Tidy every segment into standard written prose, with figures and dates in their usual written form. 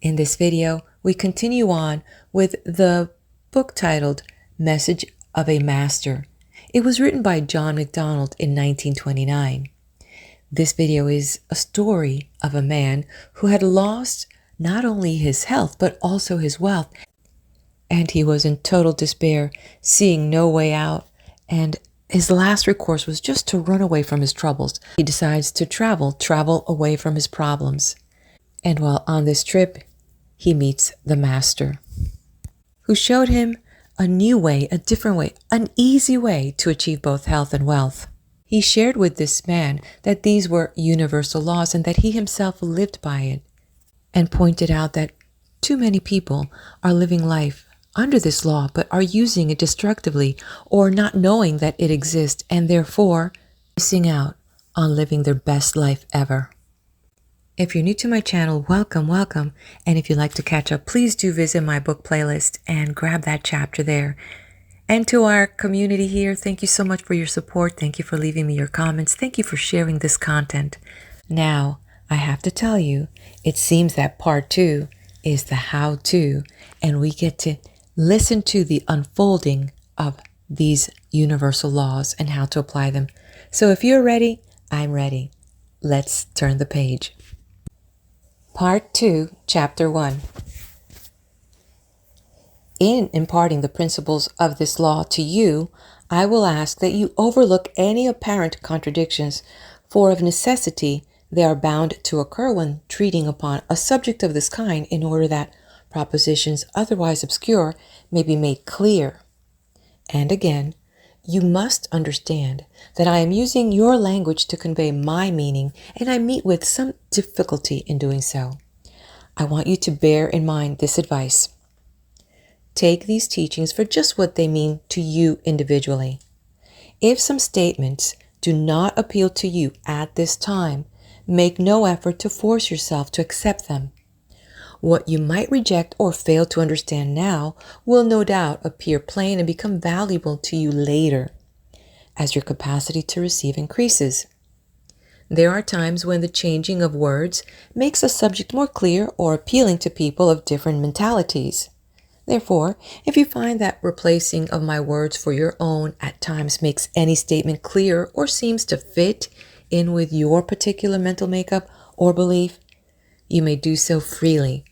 In this video, we continue on with the book titled Message of a Master. It was written by John McDonald in 1929. This video is a story of a man who had lost not only his health but also his wealth, and he was in total despair, seeing no way out, and his last recourse was just to run away from his troubles. He decides to travel away from his problems. And while on this trip, he meets the master, who showed him a new way, a different way, an easy way to achieve both health and wealth. He shared with this man that these were universal laws and that he himself lived by it, and pointed out that too many people are living life under this law but are using it destructively or not knowing that it exists and therefore missing out on living their best life ever. If you're new to my channel, welcome. And if you'd like to catch up, please do visit my book playlist and grab that chapter there. And to our community here, thank you so much for your support. Thank you for leaving me your comments. Thank you for sharing this content. Now, I have to tell you, it seems that part 2 is the how-to, and we get to listen to the unfolding of these universal laws and how to apply them. So if you're ready, I'm ready. Let's turn the page. Part 2, Chapter 1. In imparting the principles of this law to you, I will ask that you overlook any apparent contradictions, for of necessity they are bound to occur when treating upon a subject of this kind, in order that propositions otherwise obscure may be made clear. And again, you must understand that I am using your language to convey my meaning, and I meet with some difficulty in doing so. I want you to bear in mind this advice. Take these teachings for just what they mean to you individually. If some statements do not appeal to you at this time, make no effort to force yourself to accept them. What you might reject or fail to understand now will no doubt appear plain and become valuable to you later, as your capacity to receive increases. There are times when the changing of words makes a subject more clear or appealing to people of different mentalities. Therefore, if you find that replacing of my words for your own at times makes any statement clear or seems to fit in with your particular mental makeup or belief, you may do so freely.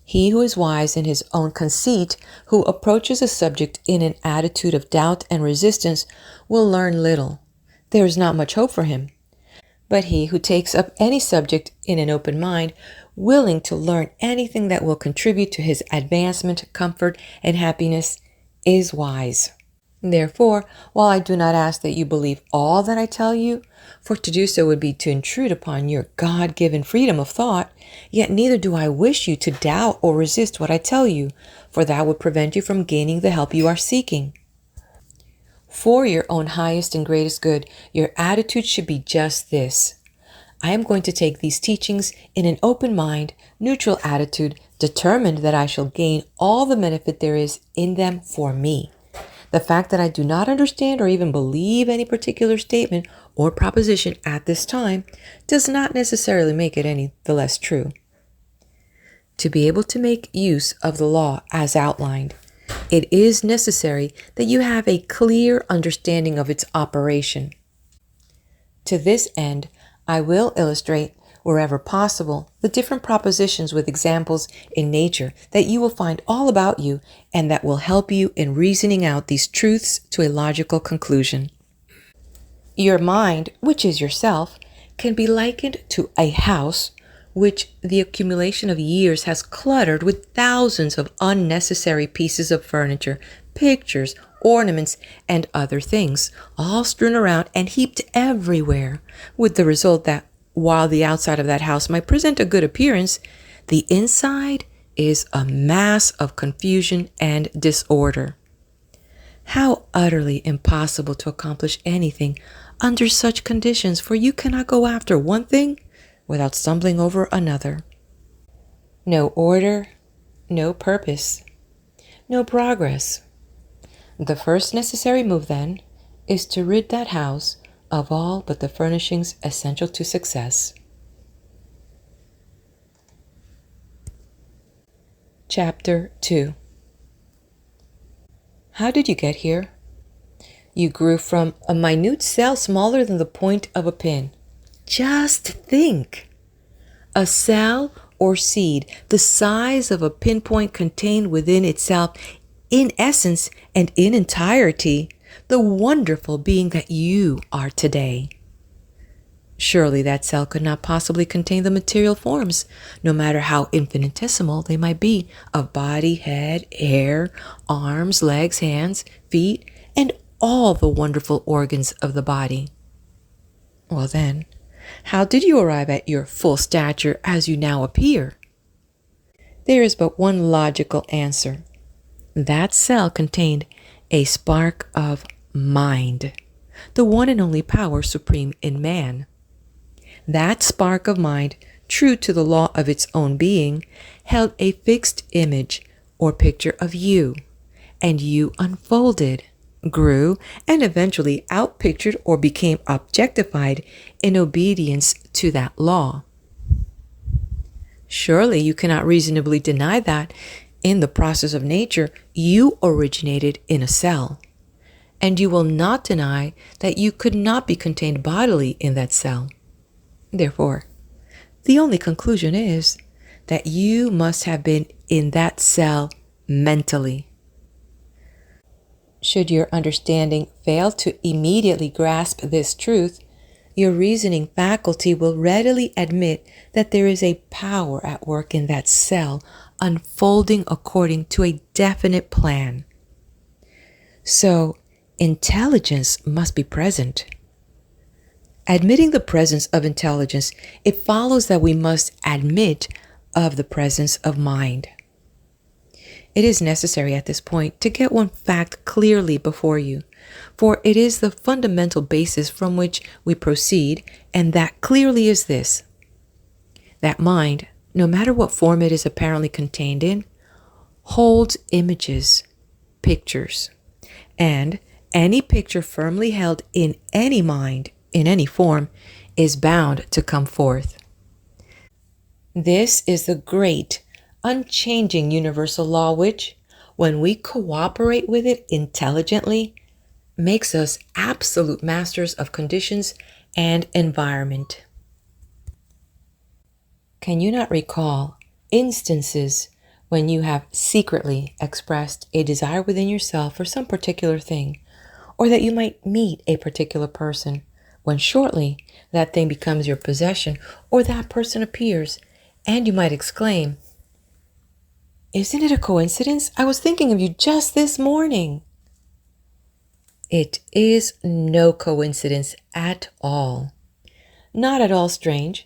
He who is wise in his own conceit, who approaches a subject in an attitude of doubt and resistance, will learn little. There is not much hope for him. But he who takes up any subject in an open mind, willing to learn anything that will contribute to his advancement, comfort, and happiness, is wise. Therefore, while I do not ask that you believe all that I tell you, for to do so would be to intrude upon your God-given freedom of thought, yet neither do I wish you to doubt or resist what I tell you, for that would prevent you from gaining the help you are seeking. For your own highest and greatest good, your attitude should be just this. I am going to take these teachings in an open mind, neutral attitude, determined that I shall gain all the benefit there is in them for me. The fact that I do not understand or even believe any particular statement or proposition at this time does not necessarily make it any the less true. To be able to make use of the law as outlined, it is necessary that you have a clear understanding of its operation. To this end, I will illustrate, wherever possible, the different propositions with examples in nature that you will find all about you and that will help you in reasoning out these truths to a logical conclusion. Your mind, which is yourself, can be likened to a house which the accumulation of years has cluttered with thousands of unnecessary pieces of furniture, pictures, ornaments, and other things, all strewn around and heaped everywhere, with the result that while the outside of that house might present a good appearance, the inside is a mass of confusion and disorder. How utterly impossible to accomplish anything under such conditions, for you cannot go after one thing without stumbling over another. No order, no purpose, no progress. The first necessary move, then, is to rid that house of all but the furnishings essential to success. Chapter 2. How did you get here? You grew from a minute cell smaller than the point of a pin. Just think! A cell or seed the size of a pinpoint contained within itself, in essence and in entirety, the wonderful being that you are today. Surely that cell could not possibly contain the material forms, no matter how infinitesimal they might be, of body, head, hair, arms, legs, hands, feet, and all the wonderful organs of the body. Well then, how did you arrive at your full stature as you now appear? There is but one logical answer. That cell contained a spark of mind, the one and only power supreme in man. That spark of mind, true to the law of its own being, held a fixed image or picture of you, and you unfolded, grew, and eventually outpictured or became objectified in obedience to that law. Surely you cannot reasonably deny that, in the process of nature, you originated in a cell, and you will not deny that you could not be contained bodily in that cell. Therefore, the only conclusion is that you must have been in that cell mentally. Should your understanding fail to immediately grasp this truth, your reasoning faculty will readily admit that there is a power at work in that cell, unfolding according to a definite plan. So, intelligence must be present. Admitting the presence of intelligence, it follows that we must admit of the presence of mind. It is necessary at this point to get one fact clearly before you, for it is the fundamental basis from which we proceed, and that clearly is this: that mind, no matter what form it is apparently contained in, holds images, pictures, and any picture firmly held in any mind, in any form, is bound to come forth. This is the great, unchanging universal law which, when we cooperate with it intelligently, makes us absolute masters of conditions and environment. Can you not recall instances when you have secretly expressed a desire within yourself for some particular thing, or that you might meet a particular person, when shortly that thing becomes your possession, or that person appears, and you might exclaim, "Isn't it a coincidence? I was thinking of you just this morning." It is no coincidence at all. Not at all strange.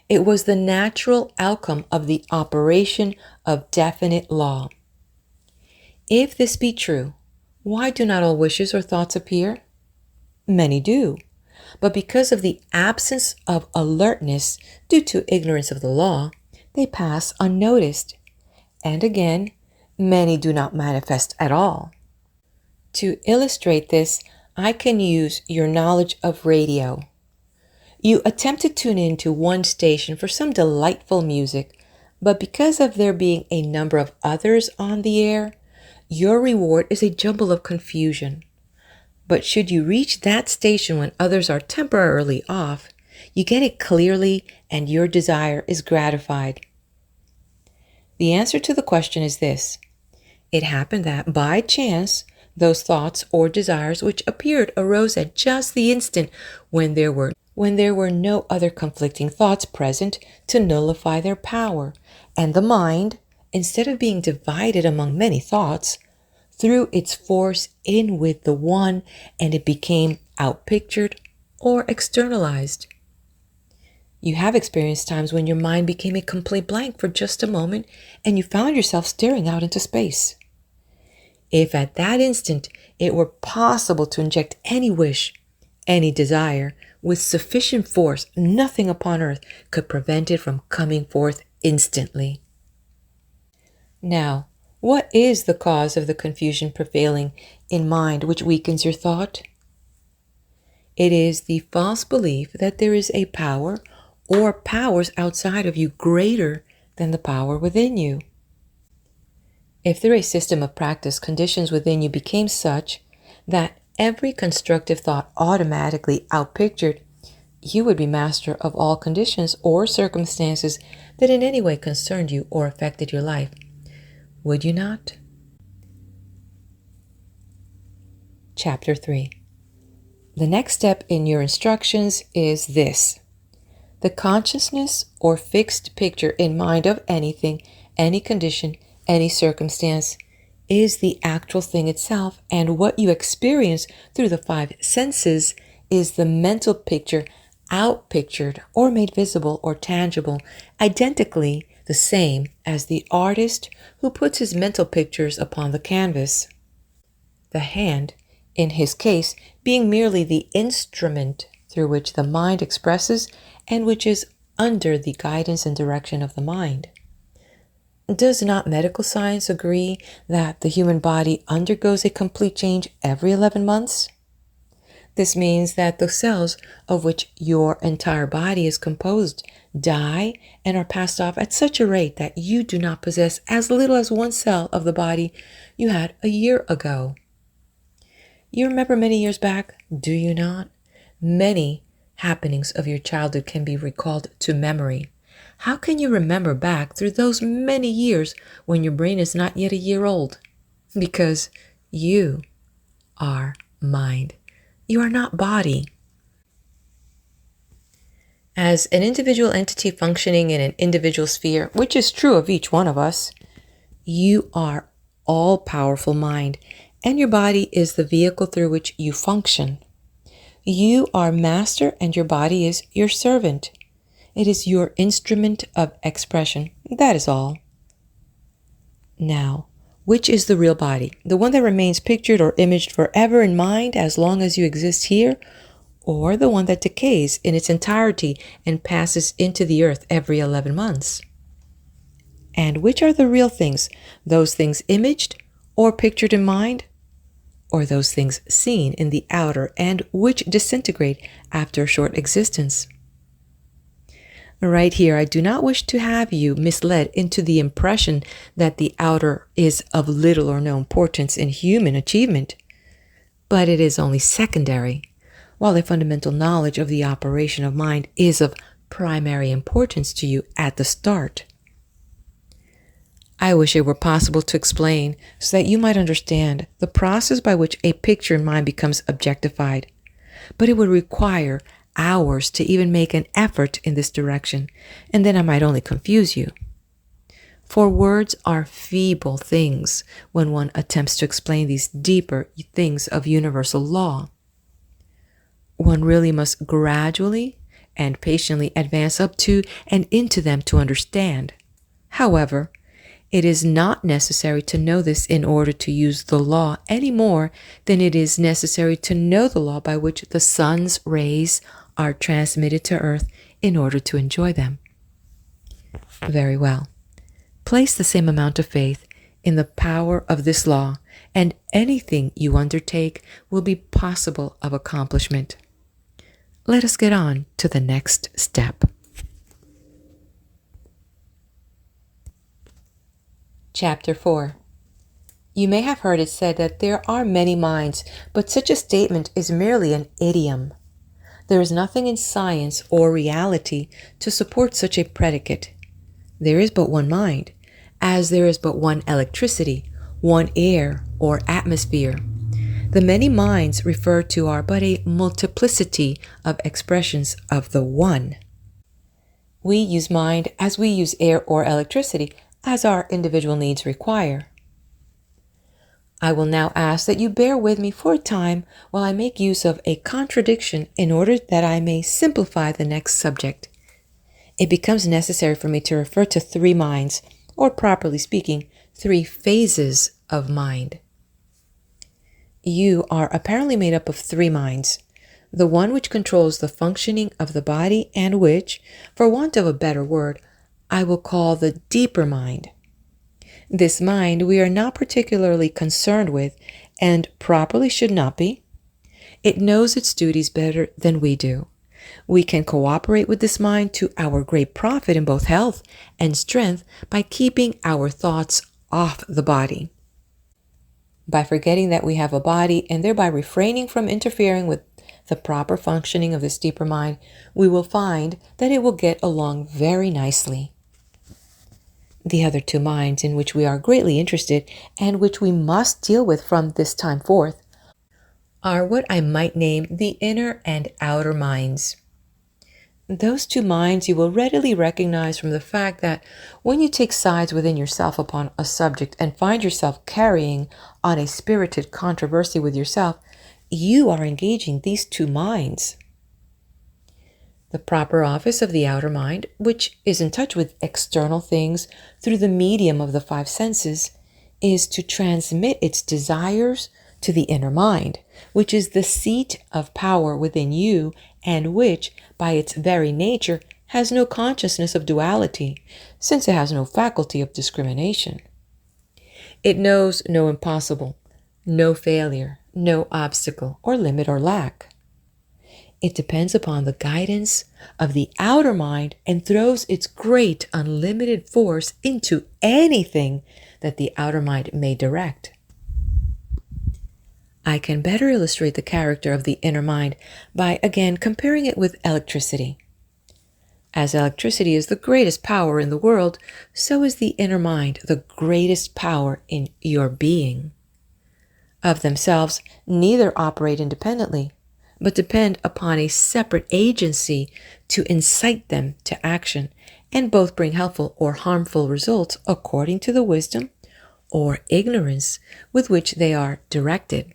It was the natural outcome of the operation of definite law. If this be true, why do not all wishes or thoughts appear? Many do. But because of the absence of alertness due to ignorance of the law, they pass unnoticed. And again, many do not manifest at all. To illustrate this, I can use your knowledge of radio. You attempt to tune in to one station for some delightful music, but because of there being a number of others on the air, your reward is a jumble of confusion. But should you reach that station when others are temporarily off, you get it clearly and your desire is gratified. The answer to the question is this: it happened that, by chance, those thoughts or desires which appeared arose at just the instant when there were no other conflicting thoughts present to nullify their power, and the mind, instead of being divided among many thoughts, threw its force in with the one, and it became outpictured or externalized. You have experienced times when your mind became a complete blank for just a moment, and you found yourself staring out into space. If at that instant it were possible to inject any wish, any desire, with sufficient force, nothing upon earth could prevent it from coming forth instantly. Now, what is the cause of the confusion prevailing in mind which weakens your thought? It is the false belief that there is a power or powers outside of you greater than the power within you. If through a system of practice conditions within you became such that every constructive thought automatically outpictured, you would be master of all conditions or circumstances that in any way concerned you or affected your life. Would you not? Chapter 3. The next step in your instructions is this. The consciousness or fixed picture in mind of anything, any condition, any circumstance is the actual thing itself, and what you experience through the five senses is the mental picture outpictured or made visible or tangible, identically the same as the artist who puts his mental pictures upon the canvas. The hand, in his case, being merely the instrument through which the mind expresses and which is under the guidance and direction of the mind. Does not medical science agree that the human body undergoes a complete change every 11 months? This means that the cells of which your entire body is composed die and are passed off at such a rate that you do not possess as little as one cell of the body you had a year ago. You remember many years back, do you not? Many happenings of your childhood can be recalled to memory. How can you remember back through those many years when your brain is not yet a year old? Because you are mind. You are not body. As an individual entity functioning in an individual sphere, which is true of each one of us, you are all-powerful mind, and your body is the vehicle through which you function. You are master and your body is your servant. It is your instrument of expression. That is all. Now, which is the real body? The one that remains pictured or imaged forever in mind as long as you exist here, or the one that decays in its entirety and passes into the earth every 11 months? And which are the real things? Those things imaged or pictured in mind, or those things seen in the outer and which disintegrate after a short existence? Right here, I do not wish to have you misled into the impression that the outer is of little or no importance in human achievement, but it is only secondary, while a fundamental knowledge of the operation of mind is of primary importance to you at the start. I wish it were possible to explain so that you might understand the process by which a picture in mind becomes objectified, but it would require hours to even make an effort in this direction, and then I might only confuse you. For words are feeble things when one attempts to explain these deeper things of universal law. One really must gradually and patiently advance up to and into them to understand. However, it is not necessary to know this in order to use the law any more than it is necessary to know the law by which the sun's rays are transmitted to earth in order to enjoy them. Very well. Place the same amount of faith in the power of this law, and anything you undertake will be possible of accomplishment. Let us get on to the next step. Chapter 4. You may have heard it said that there are many minds, but such a statement is merely an idiom. There is nothing in science or reality to support such a predicate. There is but one mind, as there is but one electricity, one air or atmosphere. The many minds referred to are but a multiplicity of expressions of the one. We use mind as we use air or electricity, as our individual needs require. I will now ask that you bear with me for a time while I make use of a contradiction in order that I may simplify the next subject. It becomes necessary for me to refer to three minds, or properly speaking, three phases of mind. You are apparently made up of three minds. The one which controls the functioning of the body and which, for want of a better word, I will call the deeper mind. This mind we are not particularly concerned with, and properly should not be. It knows its duties better than we do. We can cooperate with this mind to our great profit in both health and strength by keeping our thoughts off the body. By forgetting that we have a body and thereby refraining from interfering with the proper functioning of this deeper mind, we will find that it will get along very nicely. The other two minds in which we are greatly interested and which we must deal with from this time forth are what I might name the inner and outer minds. Those two minds you will readily recognize from the fact that when you take sides within yourself upon a subject and find yourself carrying on a spirited controversy with yourself, you are engaging these two minds. The proper office of the outer mind, which is in touch with external things through the medium of the five senses, is to transmit its desires to the inner mind, which is the seat of power within you and which, by its very nature, has no consciousness of duality, since it has no faculty of discrimination. It knows no impossible, no failure, no obstacle, or limit or lack. It depends upon the guidance of the outer mind and throws its great unlimited force into anything that the outer mind may direct. I can better illustrate the character of the inner mind by again comparing it with electricity. As electricity is the greatest power in the world, so is the inner mind the greatest power in your being. Of themselves, neither operate independently, but depend upon a separate agency to incite them to action, and both bring helpful or harmful results according to the wisdom or ignorance with which they are directed.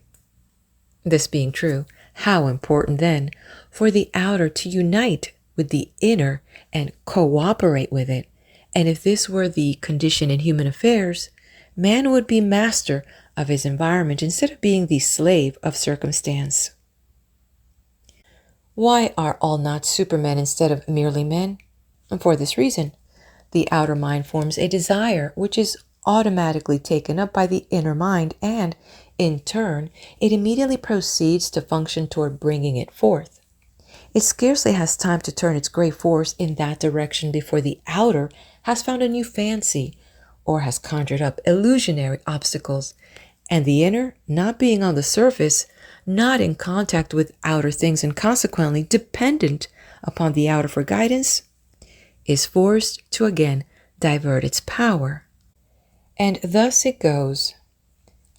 This being true, how important then for the outer to unite with the inner and cooperate with it. And if this were the condition in human affairs, man would be master of his environment instead of being the slave of circumstance. Why are all not supermen instead of merely men? And for this reason, the outer mind forms a desire which is automatically taken up by the inner mind, and in turn, it immediately proceeds to function toward bringing it forth. It scarcely has time to turn its great force in that direction before the outer has found a new fancy or has conjured up illusionary obstacles, and the inner, not being on the surface, not in contact with outer things and consequently dependent upon the outer for guidance, is forced to again divert its power. And thus it goes,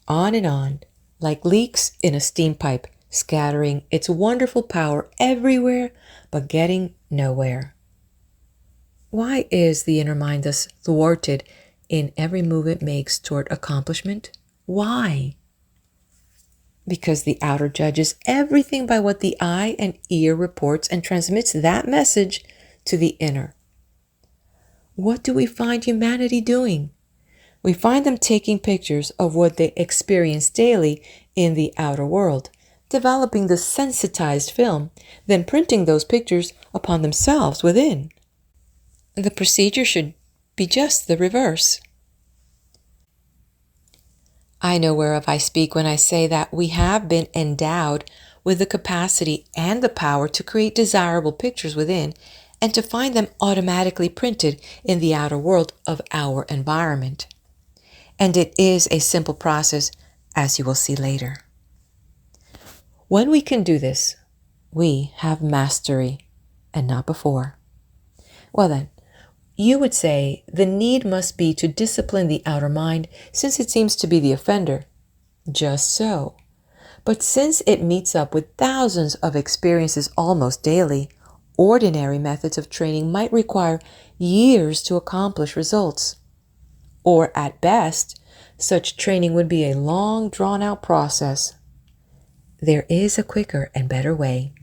on and on, like leaks in a steam pipe, scattering its wonderful power everywhere, but getting nowhere. Why is the inner mind thus thwarted in every move it makes toward accomplishment? Why? Because the outer judges everything by what the eye and ear reports and transmits that message to the inner. What do we find humanity doing? We find them taking pictures of what they experience daily in the outer world, developing the sensitized film, then printing those pictures upon themselves within. The procedure should be just the reverse. I know whereof I speak when I say that we have been endowed with the capacity and the power to create desirable pictures within and to find them automatically printed in the outer world of our environment. And it is a simple process, as you will see later. When we can do this, we have mastery, and not before. Well then, you would say the need must be to discipline the outer mind since it seems to be the offender. Just so. But since it meets up with thousands of experiences almost daily, ordinary methods of training might require years to accomplish results. Or at best, such training would be a long drawn-out process. There is a quicker and better way.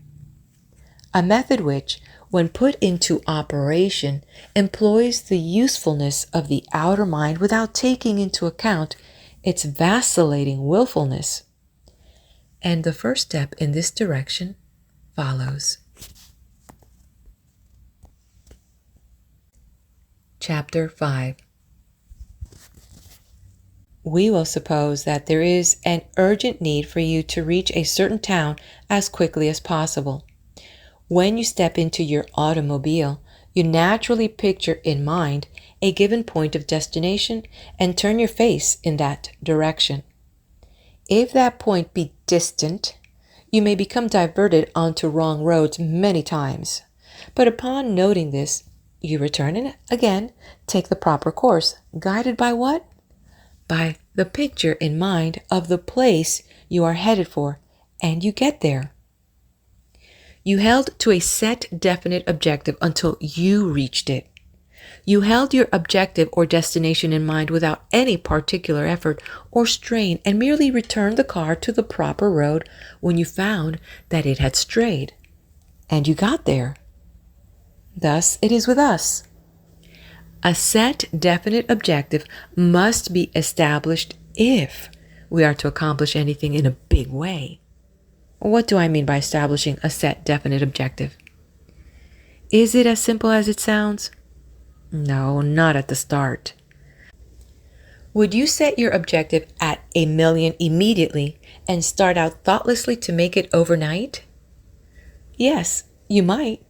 A method which, when put into operation, employs the usefulness of the outer mind without taking into account its vacillating willfulness. And the first step in this direction follows. Chapter 5. We will suppose that there is an urgent need for you to reach a certain town as quickly as possible. When you step into your automobile, you naturally picture in mind a given point of destination and turn your face in that direction. If that point be distant, you may become diverted onto wrong roads many times. But upon noting this, you return and again take the proper course, guided by what? By the picture in mind of the place you are headed for, and you get there. You held to a set, definite objective until you reached it. You held your objective or destination in mind without any particular effort or strain and merely returned the car to the proper road when you found that it had strayed. And you got there. Thus it is with us. A set, definite objective must be established if we are to accomplish anything in a big way. What do I mean by establishing a set, definite objective? Is it as simple as it sounds? No, not at the start. Would you set your objective at 1 million immediately and start out thoughtlessly to make it overnight? Yes, you might,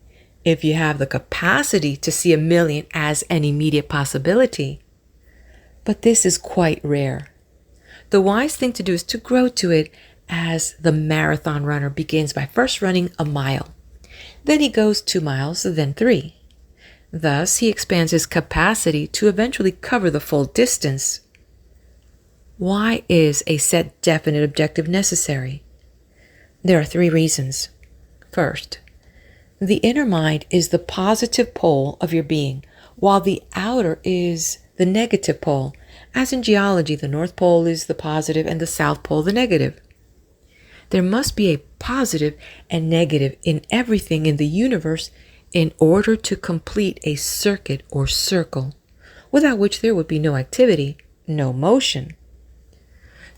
if you have the capacity to see 1 million as an immediate possibility. But this is quite rare. The wise thing to do is to grow to it as the marathon runner begins by first running 1 mile. Then he goes 2 miles, then 3. Thus, he expands his capacity to eventually cover the full distance. Why is a set, definite objective necessary? There are 3 reasons. First, the inner mind is the positive pole of your being, while the outer is the negative pole. As in geology, the North Pole is the positive and the South Pole the negative. There must be a positive and negative in everything in the universe in order to complete a circuit or circle, without which there would be no activity, no motion.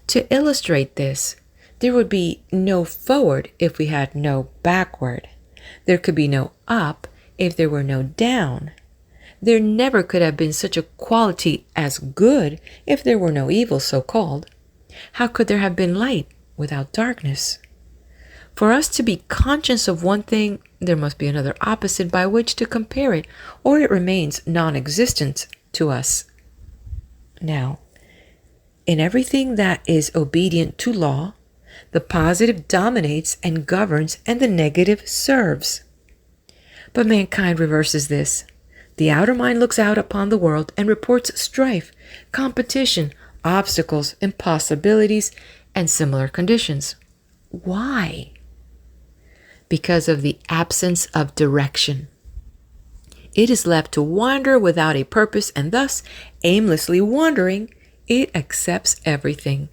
To illustrate this, there would be no forward if we had no backward. There could be no up if there were no down. There never could have been such a quality as good if there were no evil, so-called. How could there have been light without darkness? For us to be conscious of one thing, there must be another opposite by which to compare it, or it remains non-existent to us. Now, in everything that is obedient to law, the positive dominates and governs, and the negative serves. But mankind reverses this. The outer mind looks out upon the world and reports strife, competition, obstacles, impossibilities, and similar conditions. Why? Because of the absence of direction. It is left to wander without a purpose, and thus, aimlessly wandering, it accepts everything.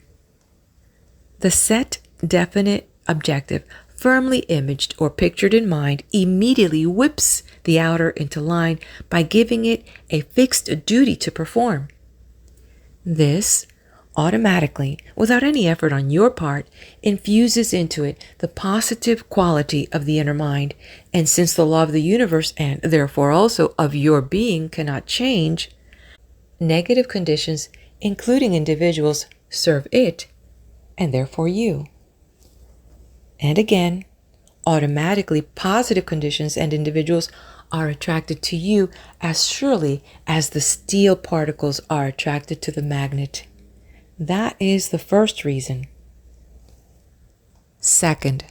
The set, definite objective, firmly imaged or pictured in mind, immediately whips the outer into line by giving it a fixed duty to perform. This automatically, without any effort on your part, infuses into it the positive quality of the inner mind, and since the law of the universe, and therefore also of your being, cannot change, negative conditions, including individuals, serve it, and therefore you. And again, automatically positive conditions and individuals are attracted to you as surely as the steel particles are attracted to the magnet. That is the first reason. Second,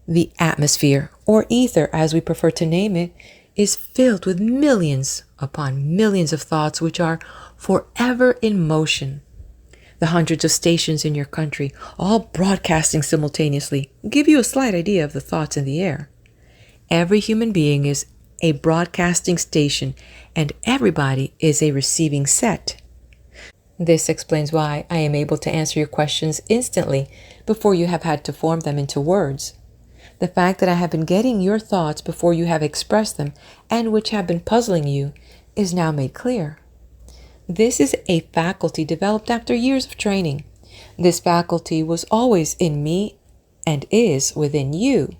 the atmosphere, or ether as we prefer to name it, is filled with millions upon millions of thoughts which are forever in motion. The hundreds of stations in your country, all broadcasting simultaneously, give you a slight idea of the thoughts in the air. Every human being is a broadcasting station, and everybody is a receiving set. This explains why I am able to answer your questions instantly before you have had to form them into words. The fact that I have been getting your thoughts before you have expressed them, and which have been puzzling you, is now made clear. This is a faculty developed after years of training. This faculty was always in me and is within you.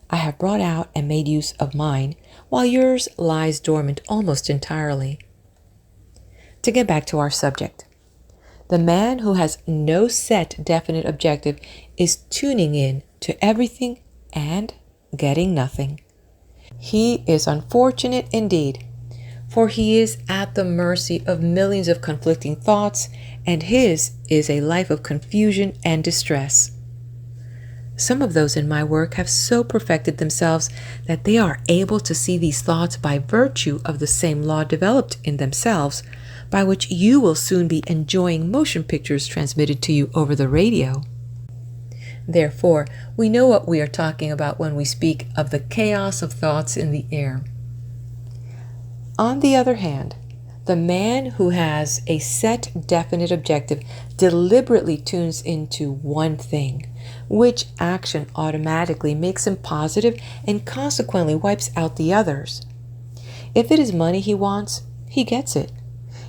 I have brought out and made use of mine, while yours lies dormant almost entirely. To get back to our subject, the man who has no set definite objective is tuning in to everything and getting nothing. He is unfortunate indeed. for he is at the mercy of millions of conflicting thoughts, and his is a life of confusion and distress. Some of those in my work have so perfected themselves that they are able to see these thoughts by virtue of the same law developed in themselves, by which you will soon be enjoying motion pictures transmitted to you over the radio. Therefore, we know what we are talking about when we speak of the chaos of thoughts in the air. On the other hand, the man who has a set, definite objective deliberately tunes into one thing, which action automatically makes him positive and consequently wipes out the others. If it is money he wants, he gets it.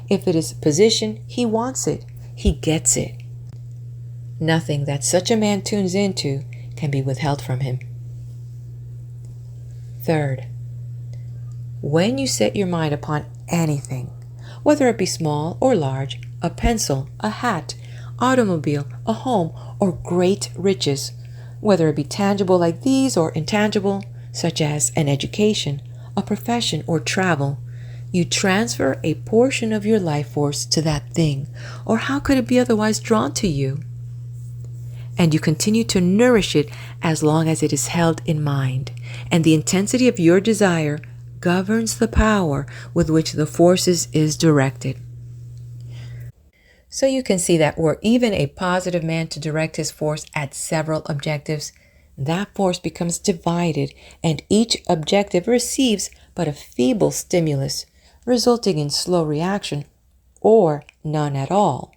If it is position he wants it, he gets it. Nothing that such a man tunes into can be withheld from him. Third, when you set your mind upon anything, whether it be small or large, a pencil, a hat, automobile, a home, or great riches, whether it be tangible like these or intangible, such as an education, a profession, or travel, you transfer a portion of your life force to that thing, or how could it be otherwise drawn to you? And you continue to nourish it as long as it is held in mind, and the intensity of your desire governs the power with which the forces is directed. So you can see that were even a positive man to direct his force at several objectives, that force becomes divided, and each objective receives but a feeble stimulus, resulting in slow reaction or none at all.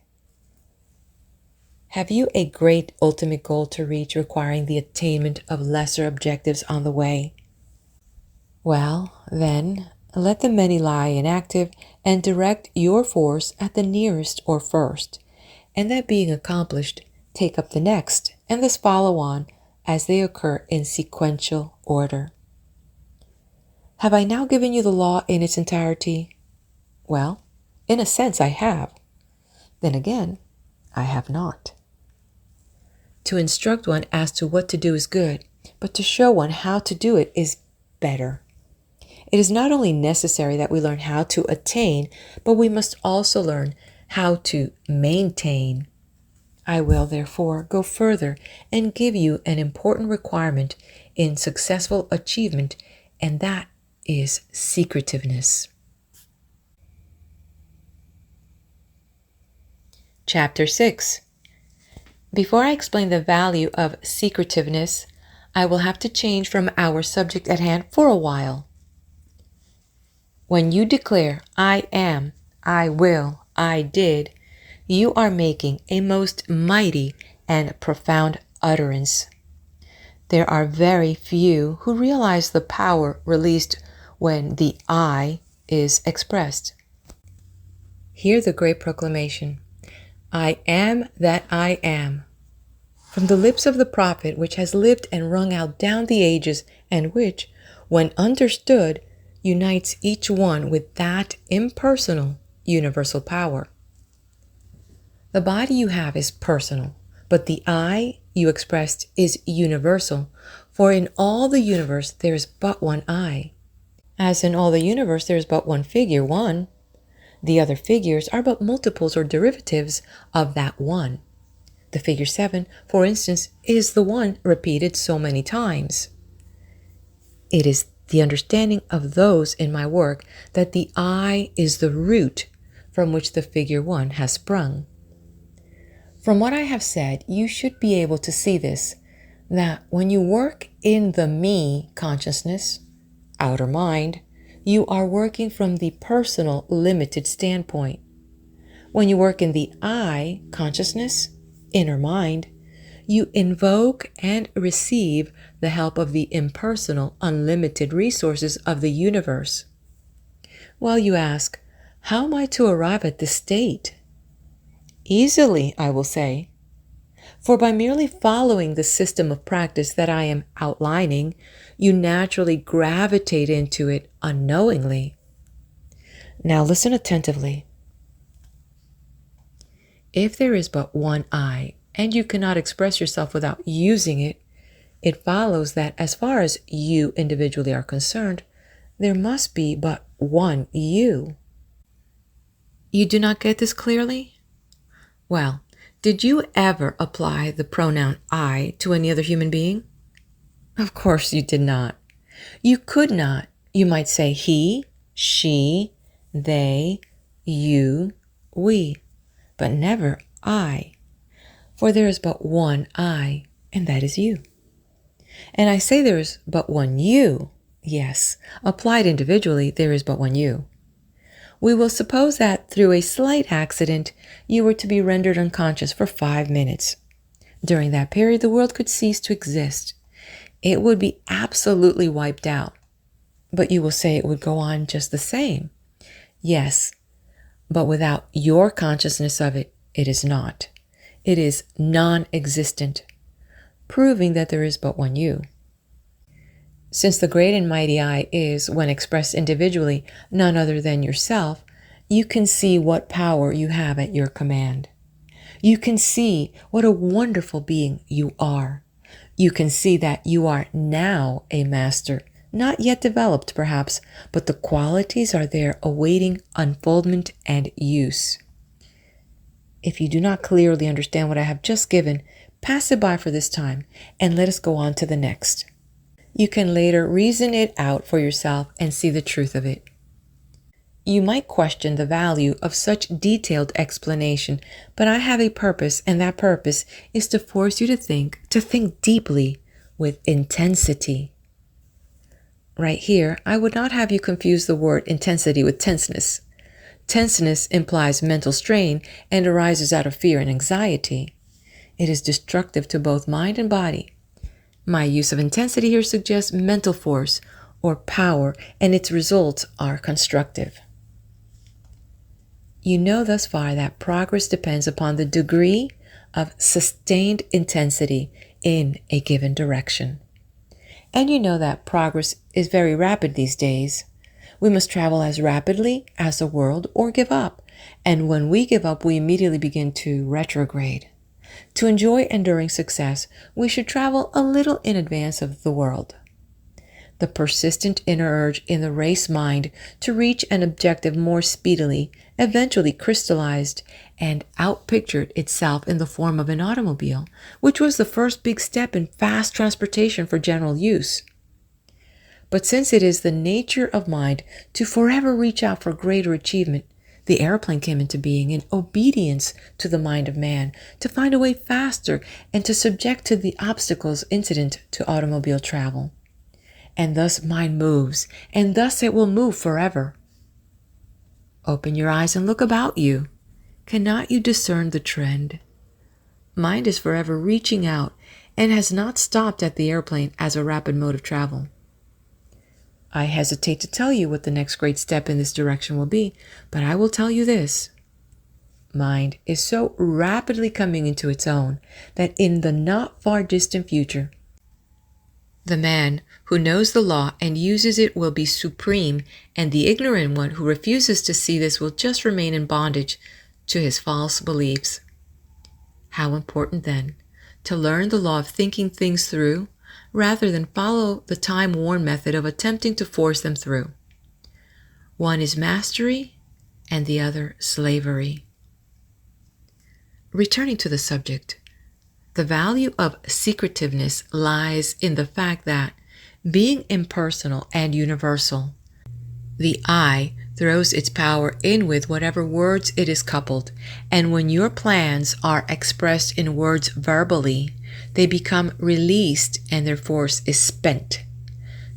Have you a great ultimate goal to reach requiring the attainment of lesser objectives on the way? Well, then, let the many lie inactive and direct your force at the nearest or first, and that being accomplished, take up the next, and thus follow on as they occur in sequential order. Have I now given you the law in its entirety? Well, in a sense I have. Then again, I have not. To instruct one as to what to do is good, but to show one how to do it is better. It is not only necessary that we learn how to attain, but we must also learn how to maintain. I will, therefore, go further and give you an important requirement in successful achievement, and that is secretiveness. Chapter 6. Before I explain the value of secretiveness, I will have to change from our subject at hand for a while. When you declare, I am, I will, I did, you are making a most mighty and profound utterance. There are very few who realize the power released when the I is expressed. Hear the great proclamation, I am that I am, from the lips of the prophet, which has lived and rung out down the ages, and which, when understood, unites each one with that impersonal, universal power. The body you have is personal, but the I you expressed is universal, for in all the universe there is but one I. As in all the universe there is but one figure, one. The other figures are but multiples or derivatives of that one. The figure 7, for instance, is the one repeated so many times. It is the understanding of those in my work that the I is the root from which the figure 1 has sprung. From what I have said, you should be able to see this, that when you work in the me consciousness, outer mind, you are working from the personal, limited standpoint. When you work in the I consciousness, inner mind, you invoke and receive the help of the impersonal, unlimited resources of the universe. Well, you ask, how am I to arrive at this state? Easily, I will say. For by merely following the system of practice that I am outlining, you naturally gravitate into it unknowingly. Now listen attentively. If there is but one I, and you cannot express yourself without using it, it follows that as far as you individually are concerned, there must be but one you. You do not get this clearly? Well, did you ever apply the pronoun I to any other human being? Of course you did not. You could not. You might say he, she, they, you, we, but never I. For there is but one I, and that is you. And I say there is but one you. Yes, applied individually, there is but one you. We will suppose that through a slight accident, you were to be rendered unconscious for 5 minutes. During that period, the world could cease to exist. It would be absolutely wiped out. But you will say it would go on just the same. Yes, but without your consciousness of it, it is not. It is non-existent, proving that there is but one you. Since the great and mighty I is, when expressed individually, none other than yourself, you can see what power you have at your command. You can see what a wonderful being you are. You can see that you are now a master, not yet developed perhaps, but the qualities are there awaiting unfoldment and use. If you do not clearly understand what I have just given, pass it by for this time and let us go on to the next. You can later reason it out for yourself and see the truth of it. You might question the value of such detailed explanation, but I have a purpose, and that purpose is to force you to think deeply with intensity. Right here, I would not have you confuse the word intensity with tenseness. Tenseness implies mental strain and arises out of fear and anxiety. It is destructive to both mind and body. My use of intensity here suggests mental force or power, and its results are constructive. You know thus far that progress depends upon the degree of sustained intensity in a given direction. And you know that progress is very rapid these days. We must travel as rapidly as the world or give up. And when we give up, we immediately begin to retrograde. To enjoy enduring success, we should travel a little in advance of the world. The persistent inner urge in the race mind to reach an objective more speedily eventually crystallized and outpictured itself in the form of an automobile, which was the first big step in fast transportation for general use. But since it is the nature of mind to forever reach out for greater achievement, the airplane came into being in obedience to the mind of man, to find a way faster and to subject to the obstacles incident to automobile travel. And thus mind moves, and thus it will move forever. Open your eyes and look about you. Cannot you discern the trend? Mind is forever reaching out and has not stopped at the airplane as a rapid mode of travel. I hesitate to tell you what the next great step in this direction will be, but I will tell you this. Mind is so rapidly coming into its own that in the not far distant future, the man who knows the law and uses it will be supreme, and the ignorant one who refuses to see this will just remain in bondage to his false beliefs. How important, then, to learn the law of thinking things through, rather than follow the time-worn method of attempting to force them through. One is mastery, and the other slavery. Returning to the subject, the value of secretiveness lies in the fact that, being impersonal and universal, the I throws its power in with whatever words it is coupled, and when your plans are expressed in words verbally, they become released and their force is spent.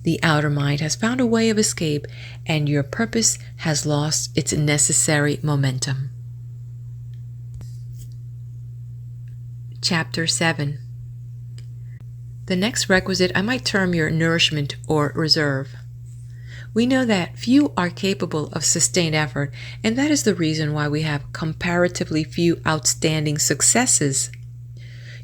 The outer mind has found a way of escape, and your purpose has lost its necessary momentum. Chapter 7. The next requisite I might term your nourishment or reserve. We know that few are capable of sustained effort, and that is the reason why we have comparatively few outstanding successes.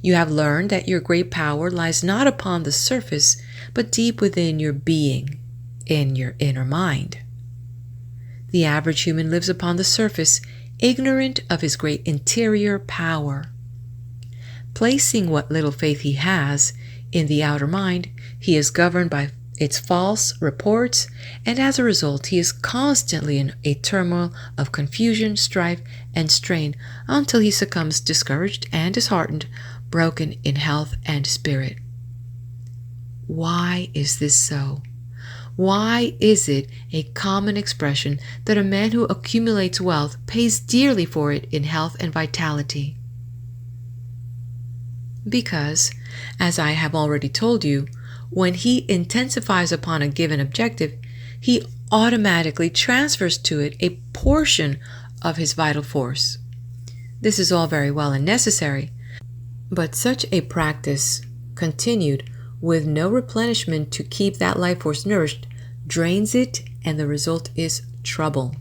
You have learned that your great power lies not upon the surface, but deep within your being, in your inner mind. The average human lives upon the surface, ignorant of his great interior power. Placing what little faith he has in the outer mind, he is governed by its false reports, and as a result, he is constantly in a turmoil of confusion, strife, and strain until he succumbs discouraged and disheartened, broken in health and spirit. Why is this so? Why is it a common expression that a man who accumulates wealth pays dearly for it in health and vitality? Because, as I have already told you, when he intensifies upon a given objective, he automatically transfers to it a portion of his vital force. This is all very well and necessary, but such a practice, continued with no replenishment to keep that life force nourished, drains it, and the result is trouble.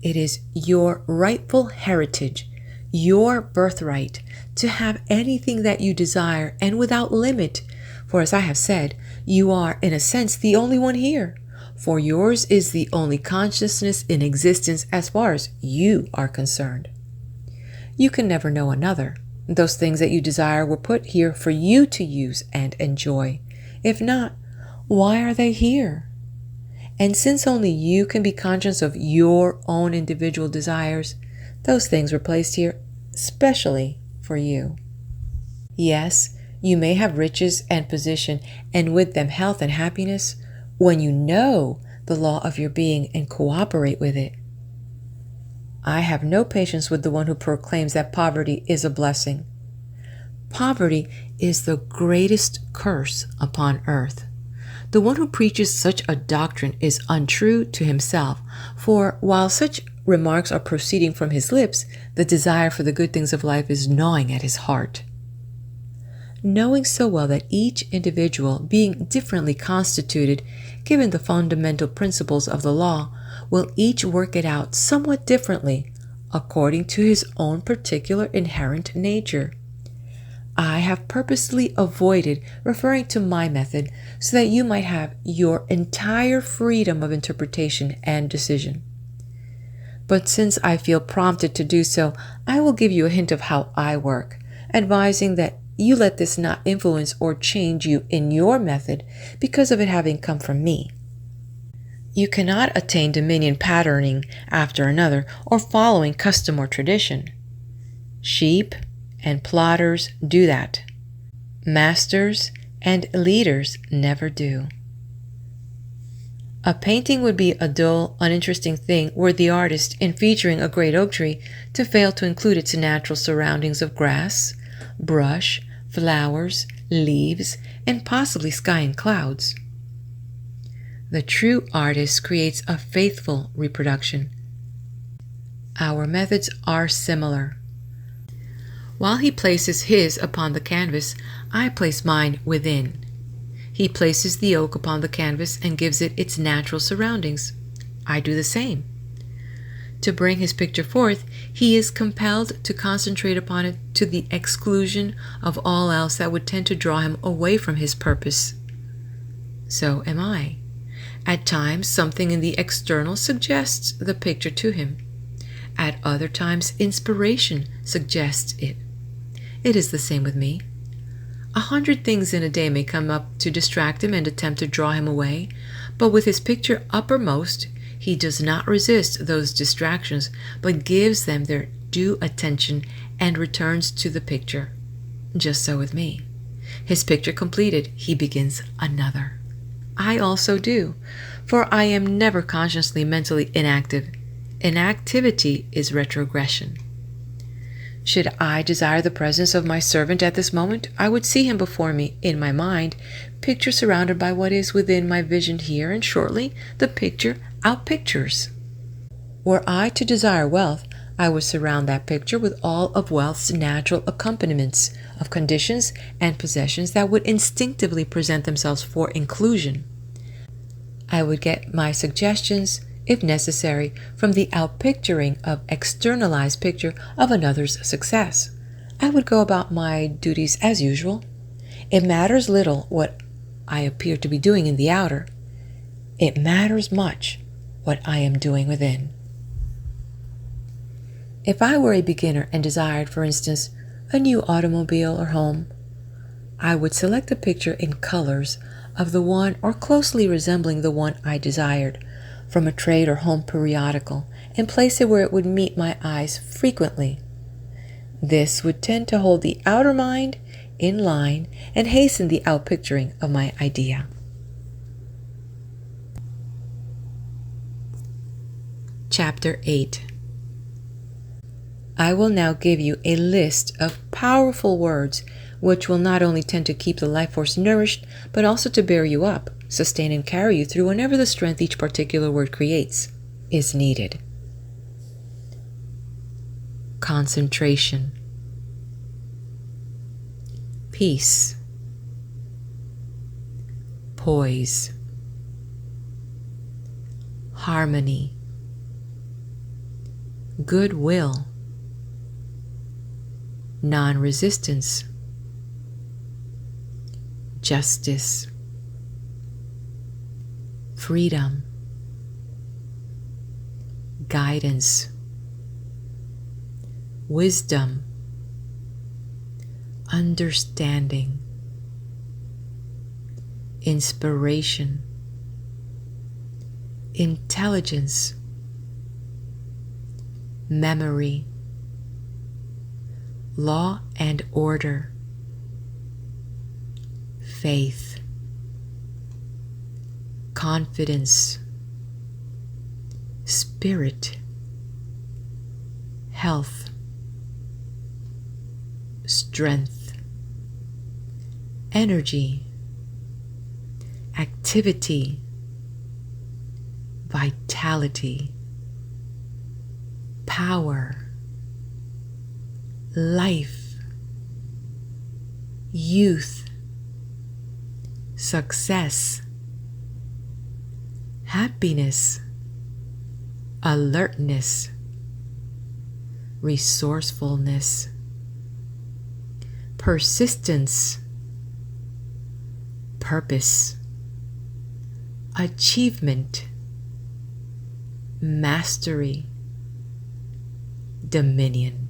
It is your rightful heritage, your birthright, to have anything that you desire and without limit. For as I have said, you are, in a sense, the only one here. For yours is the only consciousness in existence as far as you are concerned. You can never know another. Those things that you desire were put here for you to use and enjoy. If not, why are they here? And since only you can be conscious of your own individual desires, those things were placed here specially for you. Yes, you may have riches and position, and with them health and happiness, when you know the law of your being and cooperate with it. I have no patience with the one who proclaims that poverty is a blessing. Poverty is the greatest curse upon earth. The one who preaches such a doctrine is untrue to himself, for while such remarks are proceeding from his lips, the desire for the good things of life is gnawing at his heart. Knowing so well that each individual, being differently constituted, given the fundamental principles of the law, will each work it out somewhat differently, according to his own particular inherent nature. I have purposely avoided referring to my method so that you might have your entire freedom of interpretation and decision. But since I feel prompted to do so, I will give you a hint of how I work, advising that you let this not influence or change you in your method because of it having come from me. You cannot attain dominion patterning after another or following custom or tradition. Sheep and plotters do that. Masters and leaders never do. A painting would be a dull, uninteresting thing were the artist, in featuring a great oak tree, to fail to include its natural surroundings of grass, brush, flowers, leaves, and possibly sky and clouds. The true artist creates a faithful reproduction. Our methods are similar. While he places his upon the canvas, I place mine within. He places the oak upon the canvas and gives it its natural surroundings. I do the same. To bring his picture forth, he is compelled to concentrate upon it to the exclusion of all else that would tend to draw him away from his purpose. So am I. At times, something in the external suggests the picture to him. At other times, inspiration suggests it. It is the same with me. 100 things in a day may come up to distract him and attempt to draw him away, but with his picture uppermost, he does not resist those distractions, but gives them their due attention and returns to the picture. Just so with me. His picture completed, he begins another. I also do, for I am never consciously mentally inactive. Inactivity is retrogression. Should I desire the presence of my servant at this moment, I would see him before me in my mind, picture surrounded by what is within my vision here, and shortly the picture outpictures. Were I to desire wealth, I would surround that picture with all of wealth's natural accompaniments of conditions and possessions that would instinctively present themselves for inclusion. I would get my suggestions, if necessary, from the outpicturing of externalized picture of another's success. I would go about my duties as usual. It matters little what I appear to be doing in the outer. It matters much what I am doing within. If I were a beginner and desired, for instance, a new automobile or home, I would select a picture in colors of the one or closely resembling the one I desired from a trade or home periodical and place it where it would meet my eyes frequently. This would tend to hold the outer mind in line and hasten the outpicturing of my idea. Chapter 8. I will now give you a list of powerful words which will not only tend to keep the life force nourished, but also to bear you up, sustain and carry you through whenever the strength each particular word creates is needed. Concentration, peace, poise, harmony, goodwill, non-resistance, justice, freedom, guidance, wisdom, understanding, inspiration, intelligence, memory, law and order, faith, confidence, spirit, health, strength, energy, activity, vitality, power, life, youth, success, happiness, alertness, resourcefulness, persistence, purpose, achievement, mastery, dominion.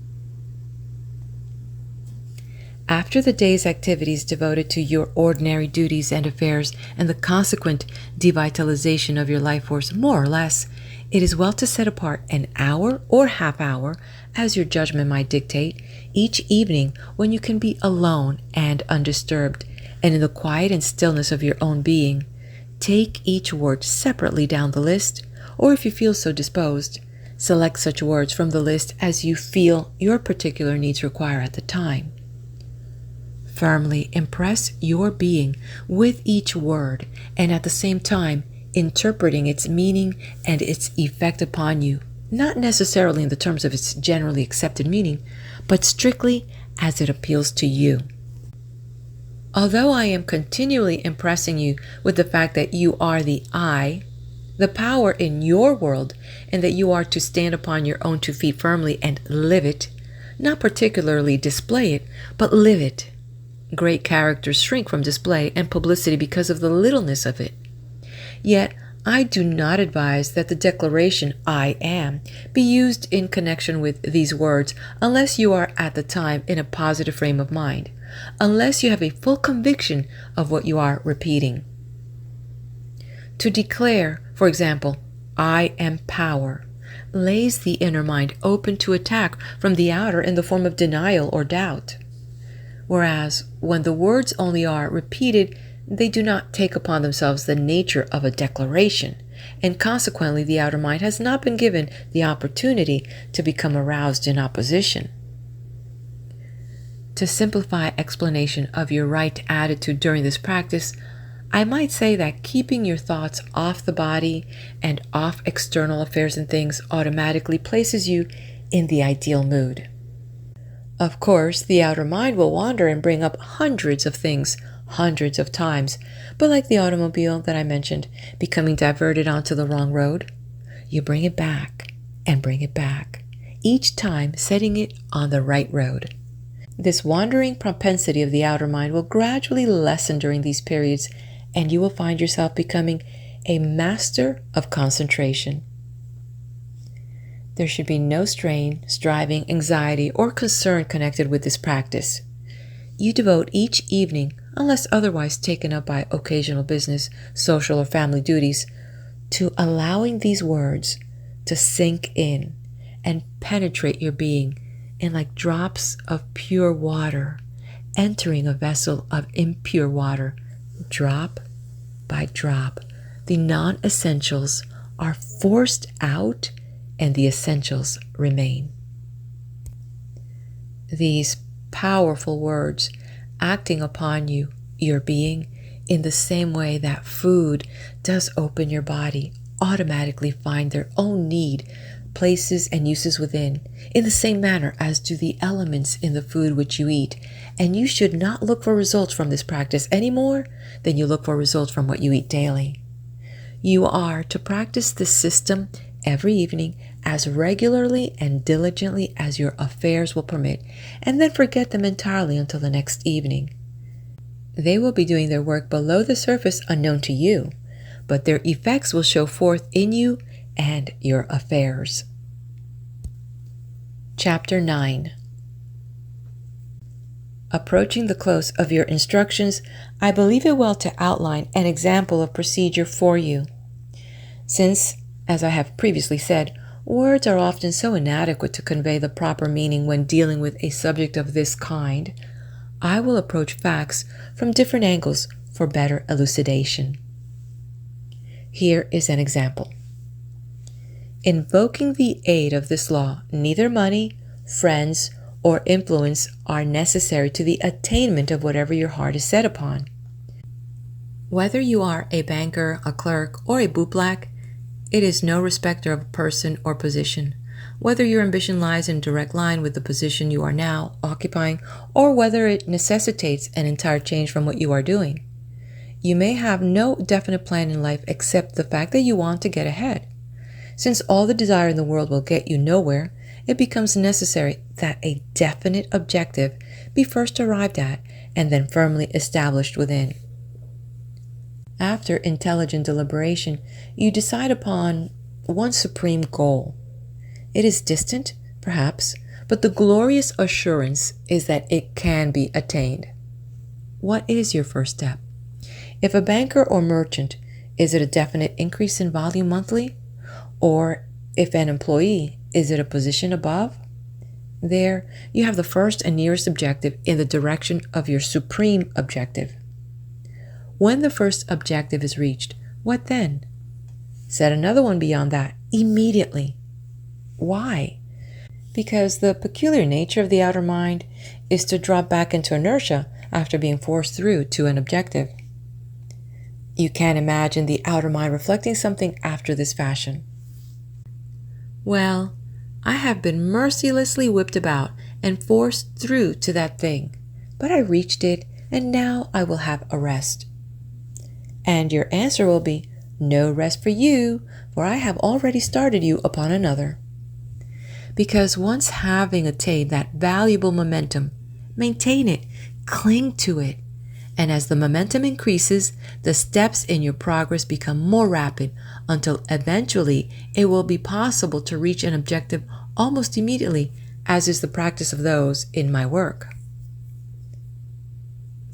After the day's activities devoted to your ordinary duties and affairs and the consequent devitalization of your life force, more or less, it is well to set apart an hour or half hour, as your judgment might dictate, each evening when you can be alone and undisturbed, and in the quiet and stillness of your own being. Take each word separately down the list, or if you feel so disposed, select such words from the list as you feel your particular needs require at the time. Firmly impress your being with each word, and at the same time interpreting its meaning and its effect upon you, not necessarily in the terms of its generally accepted meaning, but strictly as it appeals to you. Although I am continually impressing you with the fact that you are the I, the power in your world, and that you are to stand upon your own 2 feet firmly and live it, not particularly display it, but live it. Great characters shrink from display and publicity because of the littleness of it. Yet, I do not advise that the declaration, I am, be used in connection with these words unless you are at the time in a positive frame of mind, unless you have a full conviction of what you are repeating. To declare, for example, I am power, lays the inner mind open to attack from the outer in the form of denial or doubt. Whereas, when the words only are repeated, they do not take upon themselves the nature of a declaration, and consequently the outer mind has not been given the opportunity to become aroused in opposition. To simplify explanation of your right attitude during this practice, I might say that keeping your thoughts off the body and off external affairs and things automatically places you in the ideal mood. Of course, the outer mind will wander and bring up hundreds of things, hundreds of times, but like the automobile that I mentioned, becoming diverted onto the wrong road, you bring it back and bring it back, each time setting it on the right road. This wandering propensity of the outer mind will gradually lessen during these periods, and you will find yourself becoming a master of concentration. There should be no strain, striving, anxiety, or concern connected with this practice. You devote each evening unless otherwise taken up by occasional business, social, or family duties, to allowing these words to sink in and penetrate your being in like drops of pure water, entering a vessel of impure water, drop by drop. The non-essentials are forced out and the essentials remain. These powerful words acting upon you, your being, in the same way that food does open your body, automatically find their own need, places, and uses within, in the same manner as do the elements in the food which you eat. And you should not look for results from this practice any more than you look for results from what you eat daily. You are to practice this system every evening as regularly and diligently as your affairs will permit, and then forget them entirely until the next evening. They will be doing their work below the surface unknown to you, but their effects will show forth in you and your affairs. Chapter 9. Approaching the close of your instructions, I believe it well to outline an example of procedure for you. Since, as I have previously said, words are often so inadequate to convey the proper meaning when dealing with a subject of this kind, I will approach facts from different angles for better elucidation. Here is an example. Invoking the aid of this law, neither money, friends, or influence are necessary to the attainment of whatever your heart is set upon. Whether you are a banker, a clerk, or a bootblack, it is no respecter of person or position. Whether your ambition lies in direct line with the position you are now occupying, or whether it necessitates an entire change from what you are doing. You may have no definite plan in life except the fact that you want to get ahead. Since all the desire in the world will get you nowhere, it becomes necessary that a definite objective be first arrived at and then firmly established within. After intelligent deliberation, you decide upon one supreme goal. It is distant, perhaps, but the glorious assurance is that it can be attained. What is your first step? If a banker or merchant, is it a definite increase in volume monthly? Or if an employee, is it a position above? There, you have the first and nearest objective in the direction of your supreme objective. When the first objective is reached, what then? Set another one beyond that, immediately. Why? Because the peculiar nature of the outer mind is to drop back into inertia after being forced through to an objective. You can't imagine the outer mind reflecting something after this fashion. Well, I have been mercilessly whipped about and forced through to that thing, but I reached it, and now I will have a rest. And your answer will be, no rest for you, for I have already started you upon another. Because once having attained that valuable momentum, maintain it, cling to it, and as the momentum increases, the steps in your progress become more rapid until eventually it will be possible to reach an objective almost immediately, as is the practice of those in my work.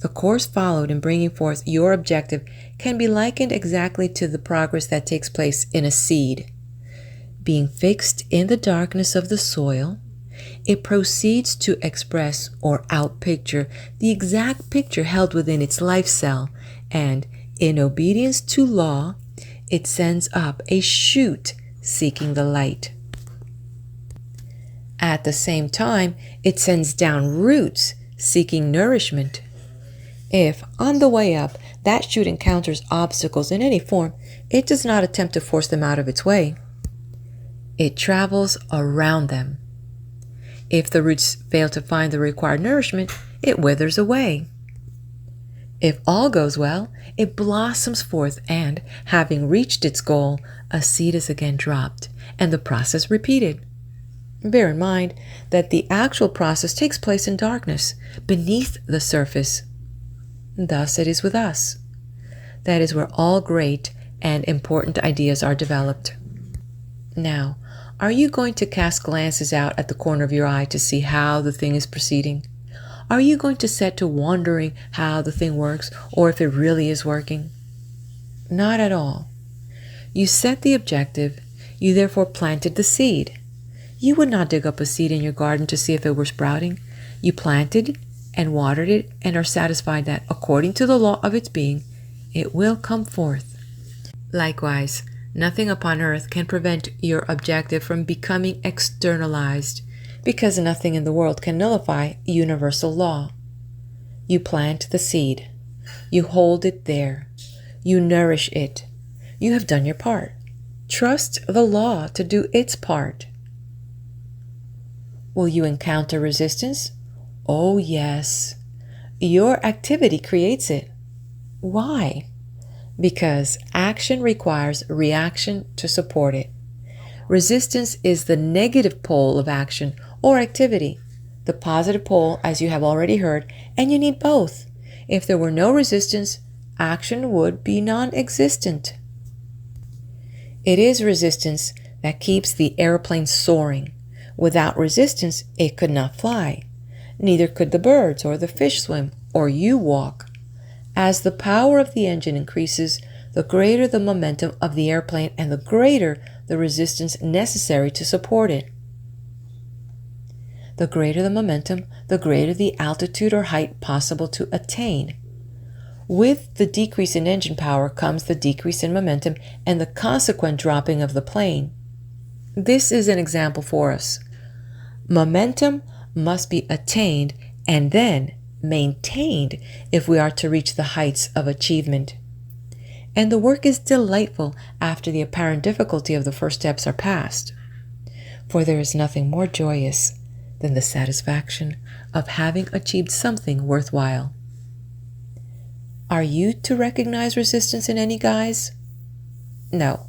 The course followed in bringing forth your objective can be likened exactly to the progress that takes place in a seed. Being fixed in the darkness of the soil, it proceeds to express or outpicture the exact picture held within its life cell, and, in obedience to law, it sends up a shoot seeking the light. At the same time, it sends down roots seeking nourishment. If, on the way up, that shoot encounters obstacles in any form, it does not attempt to force them out of its way. It travels around them. If the roots fail to find the required nourishment, it withers away. If all goes well, it blossoms forth and, having reached its goal, a seed is again dropped, and the process repeated. Bear in mind that the actual process takes place in darkness, beneath the surface. Thus it is with us. That is where all great and important ideas are developed. Now, are you going to cast glances out at the corner of your eye to see how the thing is proceeding? Are you going to set to wondering how the thing works or if it really is working? Not at all. You set the objective, you therefore planted the seed. You would not dig up a seed in your garden to see if it were sprouting. You planted and watered it and are satisfied that, according to the law of its being, it will come forth. Likewise, nothing upon earth can prevent your objective from becoming externalized, because nothing in the world can nullify universal law. You plant the seed. You hold it there. You nourish it. You have done your part. Trust the law to do its part. Will you encounter resistance? Oh, yes. Your activity creates it. Why? Because action requires reaction to support it. Resistance is the negative pole of action or activity. The positive pole, as you have already heard, and you need both. If there were no resistance, action would be non-existent. It is resistance that keeps the airplane soaring. Without resistance, it could not fly. Neither could the birds or the fish swim, or you walk. As the power of the engine increases, the greater the momentum of the airplane and the greater the resistance necessary to support it. The greater the momentum, the greater the altitude or height possible to attain. With the decrease in engine power comes the decrease in momentum and the consequent dropping of the plane. This is an example for us. Momentum must be attained and then maintained if we are to reach the heights of achievement. And the work is delightful after the apparent difficulty of the first steps are passed. For there is nothing more joyous than the satisfaction of having achieved something worthwhile. Are you to recognize resistance in any guise? No,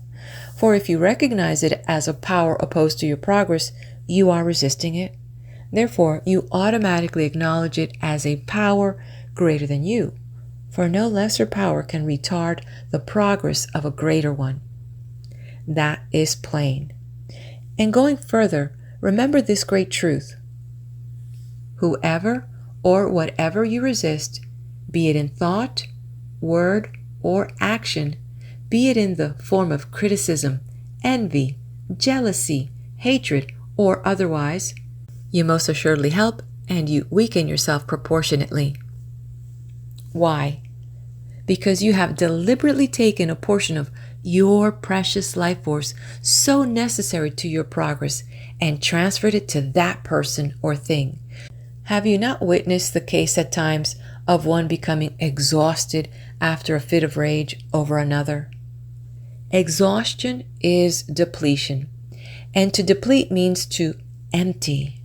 for if you recognize it as a power opposed to your progress, you are resisting it. Therefore, you automatically acknowledge it as a power greater than you, for no lesser power can retard the progress of a greater one. That is plain. And going further, remember this great truth. Whoever or whatever you resist, be it in thought, word, or action, be it in the form of criticism, envy, jealousy, hatred, or otherwise, you most assuredly help and you weaken yourself proportionately. Why? Because you have deliberately taken a portion of your precious life force so necessary to your progress and transferred it to that person or thing. Have you not witnessed the case at times of one becoming exhausted after a fit of rage over another? Exhaustion is depletion, and to deplete means to empty.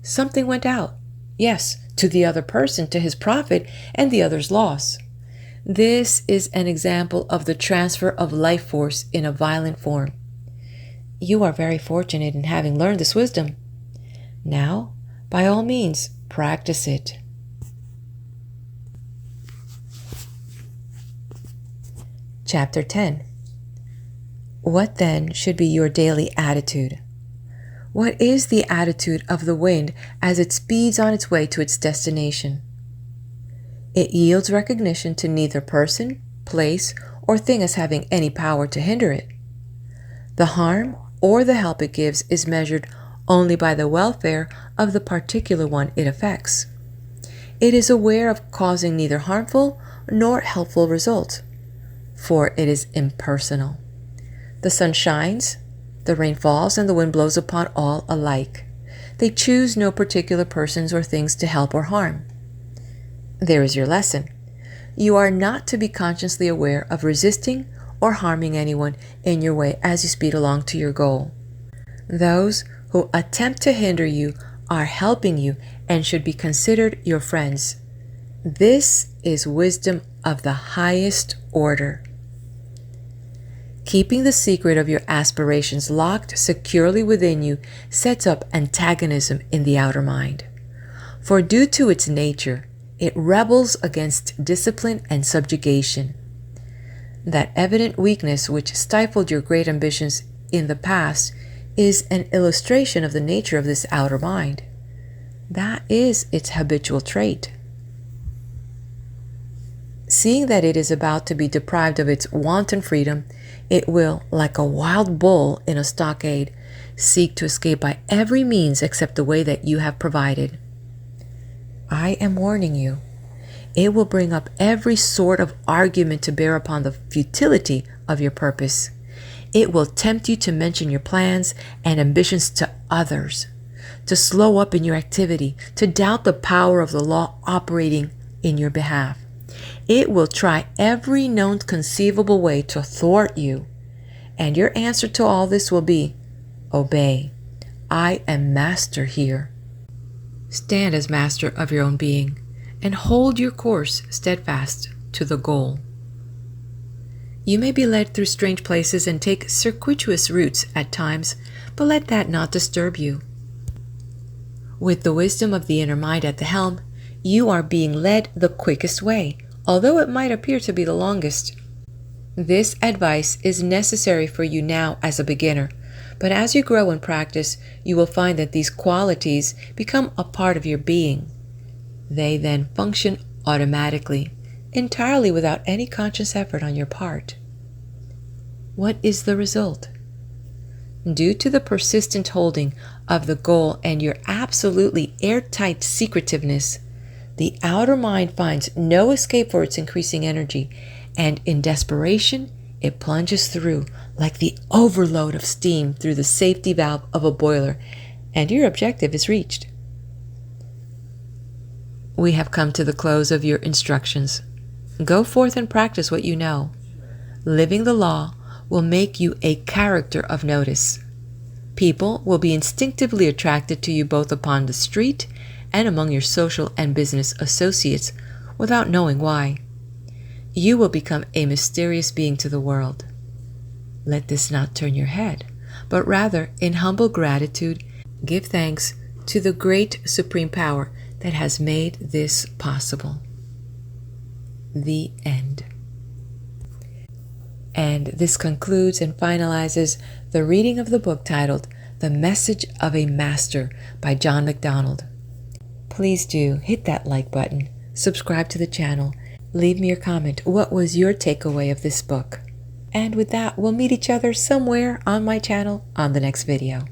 Something went out, yes, to the other person, to his profit and the other's loss. This is an example of the transfer of life force in a violent form. You are very fortunate in having learned this wisdom. Now, by all means, practice it. Chapter 10. What then should be your daily attitude? What is the attitude of the wind as it speeds on its way to its destination? It yields recognition to neither person, place, or thing as having any power to hinder it. The harm or the help it gives is measured only by the welfare of the particular one it affects. It is aware of causing neither harmful nor helpful results, for it is impersonal. The sun shines, the rain falls, and the wind blows upon all alike. They choose no particular persons or things to help or harm. There is your lesson. You are not to be consciously aware of resisting or harming anyone in your way as you speed along to your goal. Those who attempt to hinder you are helping you and should be considered your friends. This is wisdom of the highest order. Keeping the secret of your aspirations locked securely within you sets up antagonism in the outer mind. For due to its nature, it rebels against discipline and subjugation. That evident weakness which stifled your great ambitions in the past is an illustration of the nature of this outer mind. That is its habitual trait. Seeing that it is about to be deprived of its wanton freedom, it will, like a wild bull in a stockade, seek to escape by every means except the way that you have provided. I am warning you. It will bring up every sort of argument to bear upon the futility of your purpose. It will tempt you to mention your plans and ambitions to others, to slow up in your activity, to doubt the power of the law operating in your behalf. It will try every known conceivable way to thwart you, and your answer to all this will be, obey. I am master here. Stand as master of your own being, and hold your course steadfast to the goal. You may be led through strange places and take circuitous routes at times, but let that not disturb you. With the wisdom of the inner mind at the helm, you are being led the quickest way, although it might appear to be the longest. This advice is necessary for you now as a beginner, but as you grow in practice, you will find that these qualities become a part of your being. They then function automatically, entirely without any conscious effort on your part. What is the result? Due to the persistent holding of the goal and your absolutely airtight secretiveness, the outer mind finds no escape for its increasing energy, and in desperation, it plunges through like the overload of steam through the safety valve of a boiler, and your objective is reached. We have come to the close of your instructions. Go forth and practice what you know. Living the law will make you a character of notice. People will be instinctively attracted to you both upon the street and among your social and business associates without knowing why. You will become a mysterious being to the world. Let this not turn your head, but rather, in humble gratitude, give thanks to the great supreme power that has made this possible. The end. And this concludes and finalizes the reading of the book titled The Message of a Master by John McDonald. Please do hit that like button, subscribe to the channel, leave me your comment. What was your takeaway of this book? And with that, we'll meet each other somewhere on my channel on the next video.